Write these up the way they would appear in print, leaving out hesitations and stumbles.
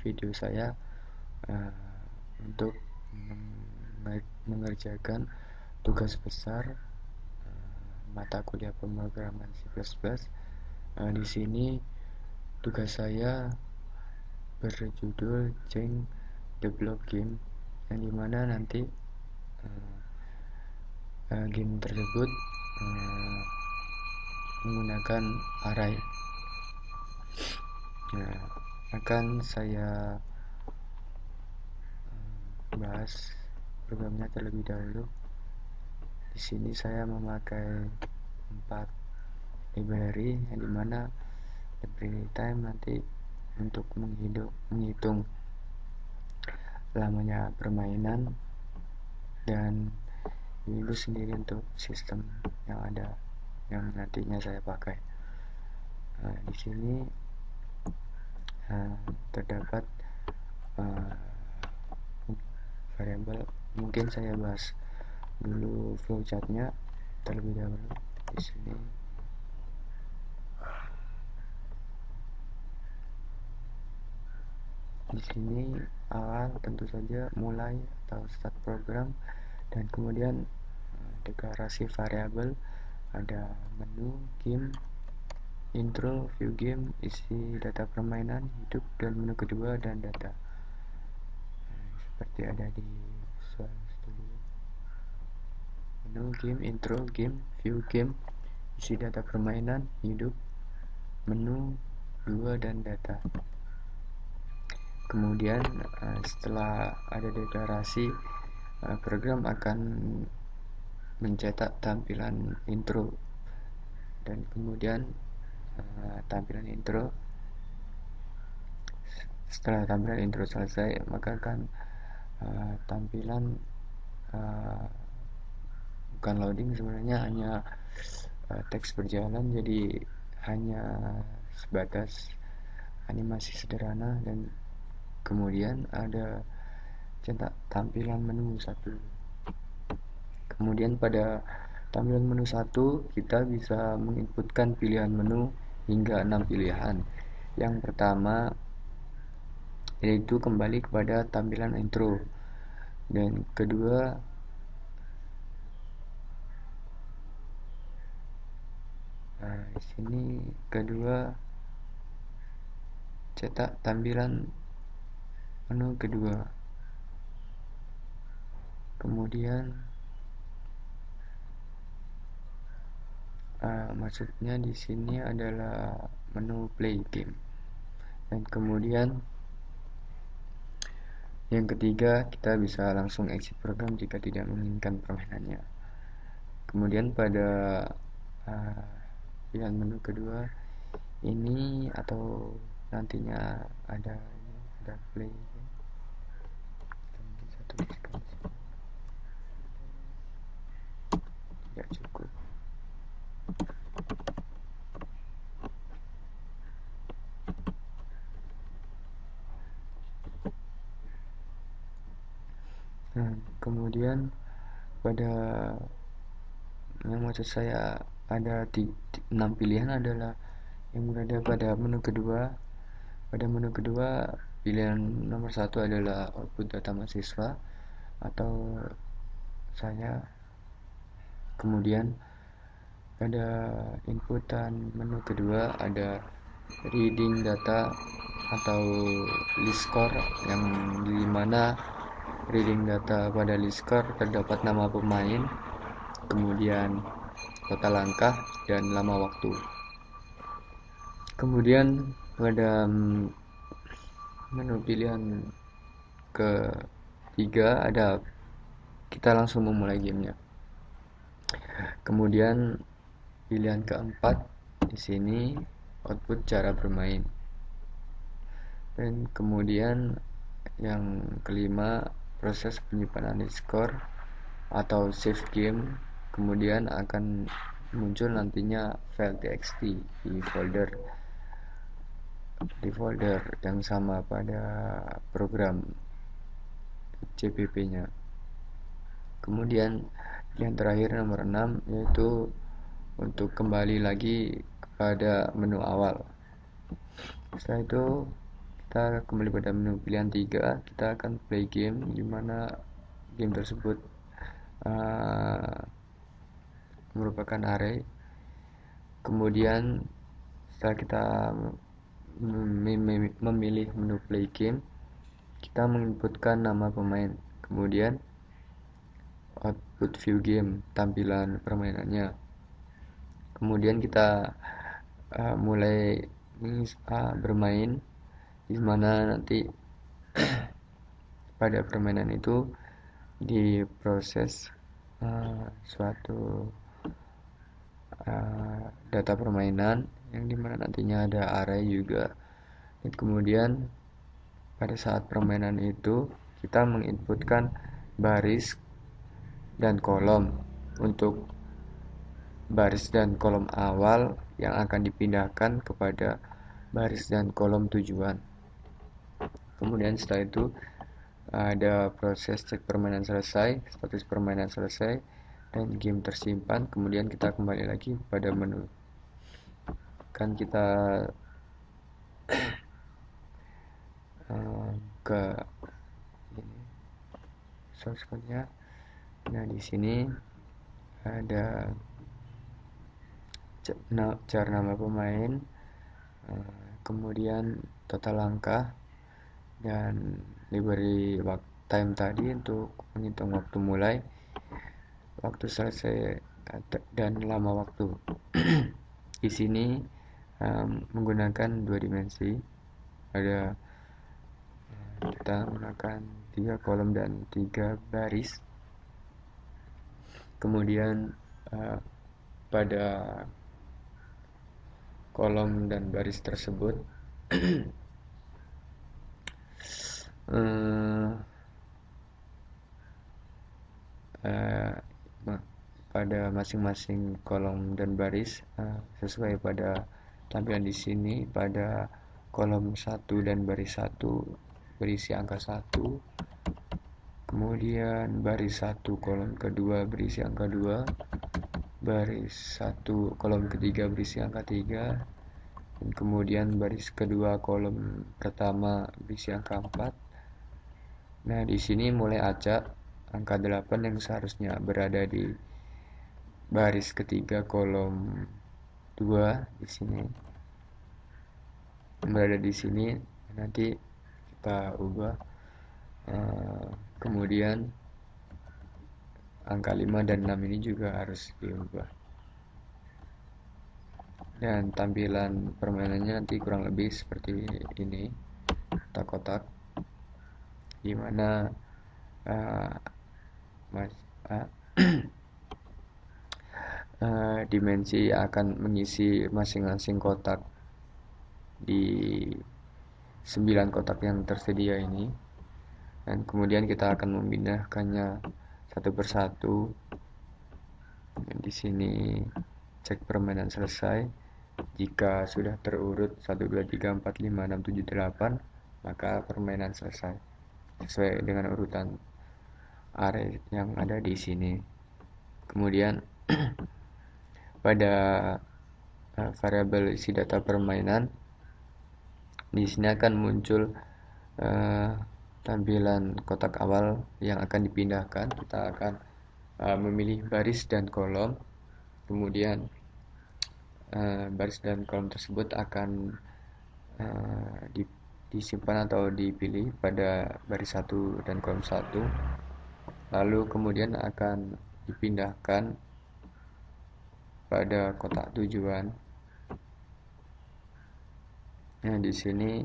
video saya untuk mengerjakan tugas besar mata kuliah pemrograman C++. Di sini tugas saya berjudul Jeng Develop Game, yang dimana nanti game tersebut menggunakan array. Akan saya bahas programnya terlebih dahulu. Di sini saya memakai 4 library, yang dimana library time nanti untuk menghitung lamanya permainan, dan ini sendiri untuk sistem yang ada yang nantinya saya pakai. Di sini terdapat variabel. Mungkin saya bahas dulu flowchartnya terlebih dahulu. Di sini awal tentu saja mulai atau start program, dan kemudian deklarasi variabel, ada menu, game, intro, view game, isi data permainan, hidup, dan menu kedua dan data. Seperti ada di Visual Studio. Menu, game, intro, game, view game, isi data permainan, hidup, menu, 2, dan data. Kemudian setelah ada deklarasi, program akan mencetak tampilan intro, dan kemudian tampilan intro, setelah tampilan intro selesai, maka akan tampilan bukan loading, sebenarnya hanya teks berjalan, jadi hanya sebatas animasi sederhana, dan kemudian ada cetak tampilan menu 1. Kemudian pada tampilan menu 1 kita bisa menginputkan pilihan menu hingga 6 pilihan. Yang pertama yaitu kembali kepada tampilan intro, dan kedua di sini cetak tampilan menu kedua. Kemudian maksudnya di sini adalah menu play game, dan kemudian yang ketiga kita bisa langsung exit program jika tidak menginginkan permainannya. Kemudian pada pilihan menu kedua ini, atau nantinya ada play, tidak cukup. Kemudian pada yang maksud saya ada 6 pilihan adalah yang berada pada menu kedua. Pada menu kedua, pilihan nomor 1 adalah output data mahasiswa atau saya. Kemudian pada inputan menu kedua ada reading data atau list score, yang dimana reading data pada list score terdapat nama pemain, kemudian total langkah, dan lama waktu. Kemudian pada menu pilihan ketiga ada kita langsung memulai gamenya. Kemudian pilihan keempat di sini output cara bermain, dan kemudian yang kelima proses penyimpanan list score atau save game. Kemudian akan muncul nantinya file txt di folder yang sama pada program CPP-nya. Kemudian yang terakhir nomor 6 yaitu untuk kembali lagi kepada menu awal. Setelah itu kita kembali pada menu pilihan 3, kita akan play game, dimana game tersebut merupakan array. Kemudian setelah kita memilih menu play game, kita menginputkan nama pemain, kemudian output view game, tampilan permainannya. Kemudian kita mulai bermain, di mana nanti pada permainan itu diproses suatu data permainan yang dimana nantinya ada array juga. Dan kemudian pada saat permainan itu kita menginputkan baris dan kolom. Untuk baris dan kolom awal yang akan dipindahkan kepada baris dan kolom tujuan. Kemudian setelah itu ada proses cek permainan selesai, status permainan selesai, dan game tersimpan. Kemudian kita kembali lagi pada menu. Kan kita ke ini source code-nya. Nah, di sini ada jar nama pemain, kemudian total langkah, dan diberi time tadi untuk menghitung waktu mulai, waktu selesai, dan lama waktu. Di sini menggunakan 2 dimensi. Ada kita menggunakan 3 kolom dan 3 baris. Kemudian pada kolom dan baris tersebut pada masing-masing kolom dan baris sesuai pada tampilan di sini. Pada kolom 1 dan baris 1 berisi angka 1, kemudian baris 1 kolom kedua berisi angka 2, baris 1 kolom ketiga berisi angka 3, dan kemudian baris kedua kolom pertama berisi angka 4. Nah, di sini mulai acak angka 8 yang seharusnya berada di baris ketiga kolom 2 di sini. Berada di sini, nanti kita ubah. Kemudian angka 5 dan 6 ini juga harus diubah. Dan tampilan permainannya nanti kurang lebih seperti ini, kotak-kotak, dimana dimensi akan mengisi masing-masing kotak di 9 kotak yang tersedia ini, dan kemudian kita akan memindahkannya satu persatu. Dan di sini cek permainan selesai. Jika sudah terurut 1, 2, 3, 4, 5, 6, 7, 8, maka permainan selesai sesuai dengan urutan array yang ada di sini. Kemudian pada variabel isi data permainan, di sini akan muncul tampilan kotak awal yang akan dipindahkan. Kita akan memilih baris dan kolom, kemudian baris dan kolom tersebut akan disimpan atau dipilih pada baris 1 dan kolom 1, lalu kemudian akan dipindahkan pada kotak tujuan. Nah, di sini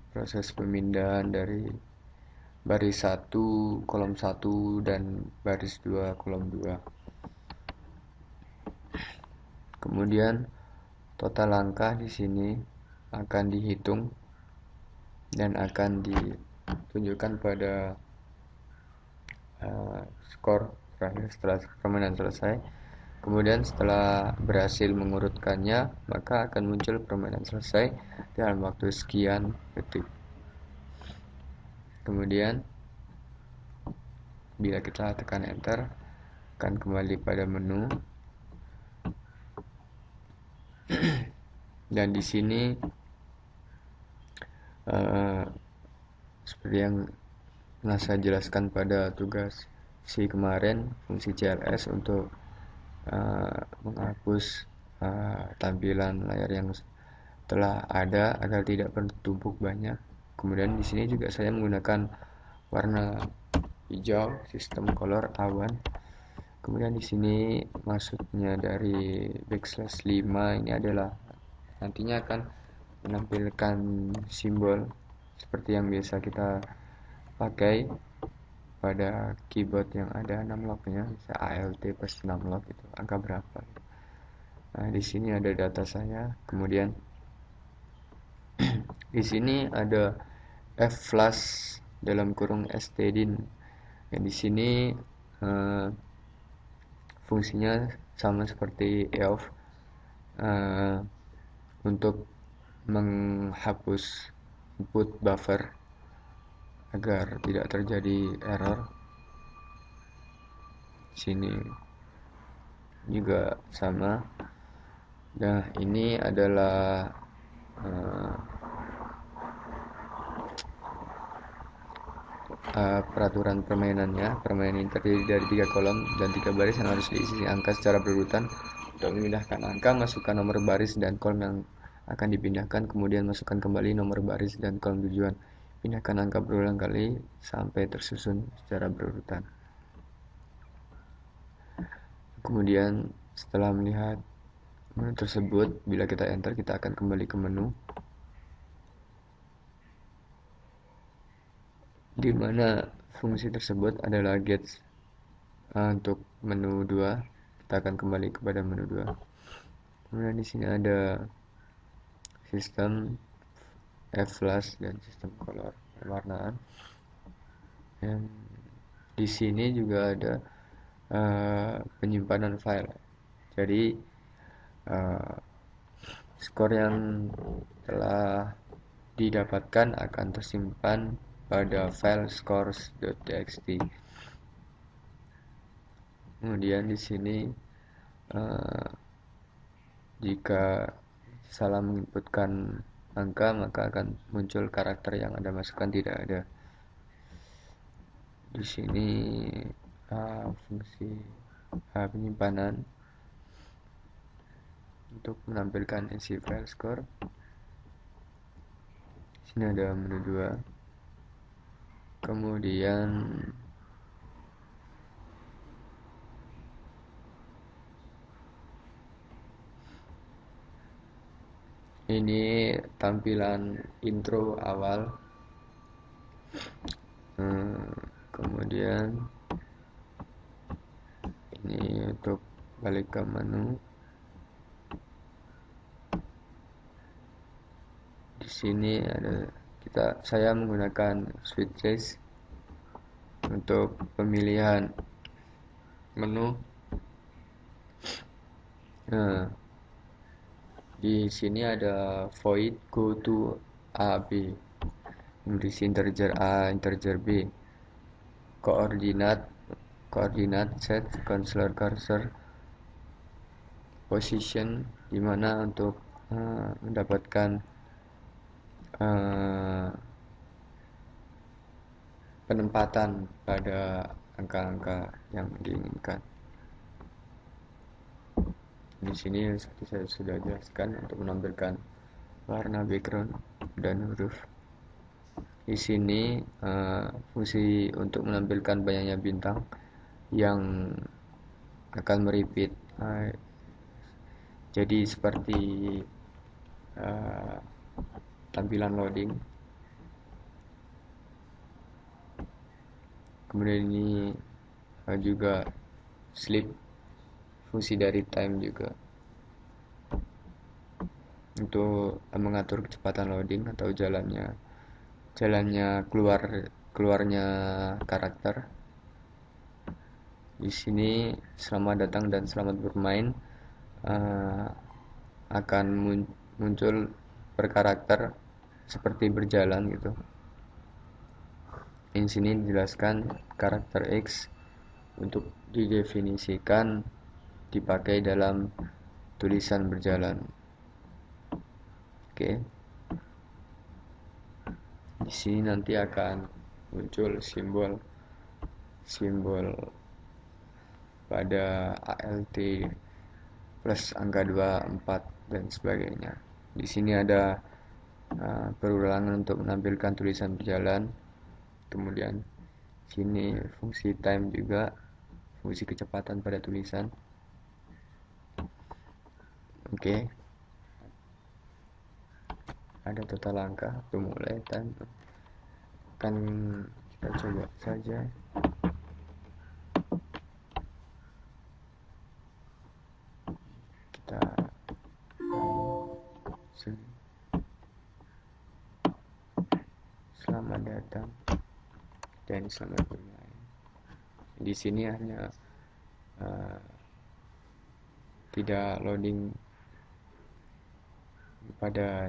proses pemindahan dari baris 1 kolom 1 dan baris 2 kolom 2. Kemudian total langkah di sini akan dihitung dan akan ditunjukkan pada skor terakhir setelah permainan selesai. Kemudian setelah berhasil mengurutkannya, maka akan muncul permainan selesai dalam waktu sekian detik. Kemudian bila kita tekan enter, akan kembali pada menu. Dan di sini uh, seperti yang pernah saya jelaskan pada tugas si kemarin, fungsi CLS untuk menghapus tampilan layar yang telah ada agar tidak bertumpuk banyak. Kemudian di sini juga saya menggunakan warna hijau, sistem color awan. Kemudian di sini maksudnya dari backslash 5 ini adalah nantinya akan menampilkan simbol seperti yang biasa kita pakai pada keyboard yang ada 6 locknya, bisa ALT plus 6 lock itu angka berapa. Nah, di sini ada data saya. Kemudian di sini ada flash dalam kurung stdin. Yang di sini fungsinya sama seperti eof, untuk menghapus input buffer agar tidak terjadi error. Sini juga sama. Nah, ini adalah peraturan permainannya. Permainan ini terdiri dari 3 kolom dan 3 baris yang harus diisi angka secara berurutan. Untuk memindahkan angka, masukkan nomor baris dan kolom yang akan dipindahkan, kemudian masukkan kembali nomor baris dan kolom tujuan. Pindahkan angka berulang kali sampai tersusun secara berurutan. Kemudian setelah melihat menu tersebut, bila kita enter, kita akan kembali ke menu, di mana fungsi tersebut adalah get. Untuk menu 2, kita akan kembali kepada menu 2. Kemudian di sini ada sistem flash dan sistem color pewarnaan. Dan di sini juga ada penyimpanan file. Jadi skor yang telah didapatkan akan tersimpan pada file scores.txt. Kemudian di sini jika salah menginputkan angka, maka akan muncul karakter yang Anda masukkan tidak ada. Di sini fungsi penyimpanan untuk menampilkan isi file score. Di sini ada menu 2. Kemudian ini tampilan intro awal. Kemudian ini untuk balik ke menu. Di sini ada saya menggunakan switches untuk pemilihan menu. Nah, di sini ada void go to AB, berisi integer A, integer B, koordinat set, controller cursor, position, dimana untuk mendapatkan penempatan pada angka-angka yang diinginkan. Di sini seperti saya sudah jelaskan untuk menampilkan warna background dan huruf. Di sini fungsi untuk menampilkan banyaknya bintang yang akan merepeat. Jadi seperti tampilan loading. Kemudian ini juga sleep, fungsi dari time juga untuk mengatur kecepatan loading atau jalannya keluarnya karakter. Di sini selamat datang dan selamat bermain akan muncul per karakter seperti berjalan gitu. Di sini dijelaskan karakter X untuk didefinisikan dipakai dalam tulisan berjalan. Oke. Di sini nanti akan muncul simbol pada ALT plus angka 2, 4 dan sebagainya. Di sini ada perulangan untuk menampilkan tulisan berjalan. Kemudian sini fungsi time juga, fungsi kecepatan pada tulisan. Oke. Ada total angka mulai time. Kan kita coba saja. Kita selamat datang dan selamat bermain. Di sini hanya tidak loading pada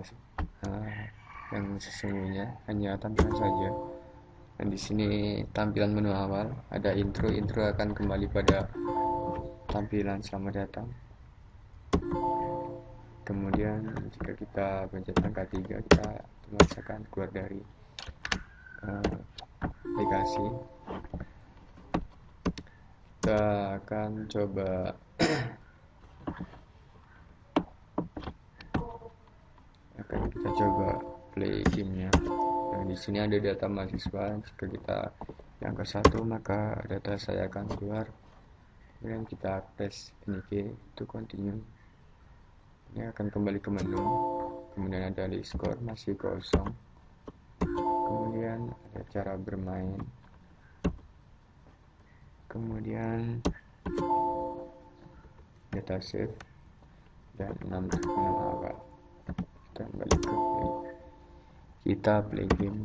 yang sesungguhnya, hanya tampilan saja. Dan di sini tampilan menu awal, ada intro akan kembali pada tampilan selamat datang. Kemudian jika kita pencet angka 3, kita otomatis akan keluar dari aplikasi. Kita akan coba play gamenya. Nah, di sini ada data mahasiswa. Jika kita yang ke 1, maka data saya akan keluar. Kemudian kita press NIK to continue. Ini akan kembali ke menu. Kemudian ada list score masih kosong. Kemudian ada cara bermain. Kemudian data save dan 6 menu awal. Kita kembali ke play. Kita play game.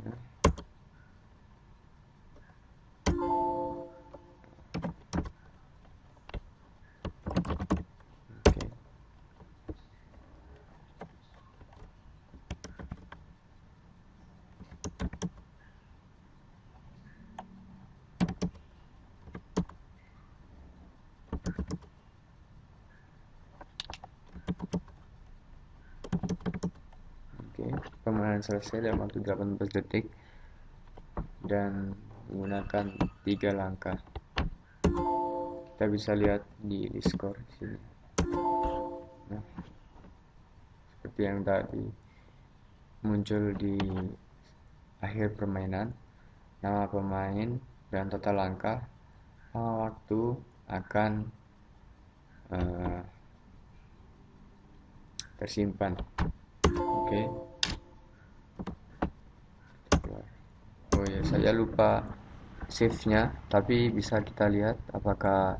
Permainan selesai dalam waktu 18 detik dan menggunakan 3 langkah. Kita bisa lihat di score sini. Nah, seperti yang tadi muncul di akhir permainan, nama pemain dan total langkah, lama waktu akan tersimpan. Oke. Oh ya, saya lupa save-nya, tapi bisa kita lihat apakah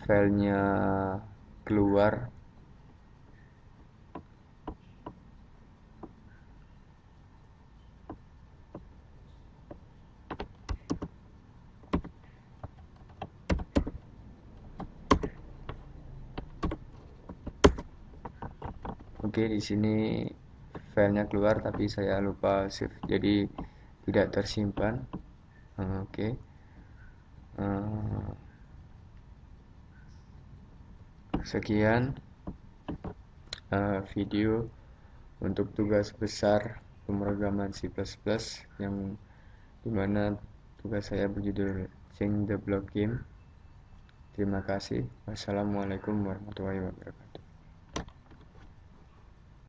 filenya keluar. Oke, di sini filenya keluar tapi saya lupa save, jadi tidak tersimpan. Oke. Sekian video untuk tugas besar pemrograman C++ yang dimana tugas saya berjudul Change the Block Game. Terima kasih. Wassalamualaikum warahmatullahi wabarakatuh.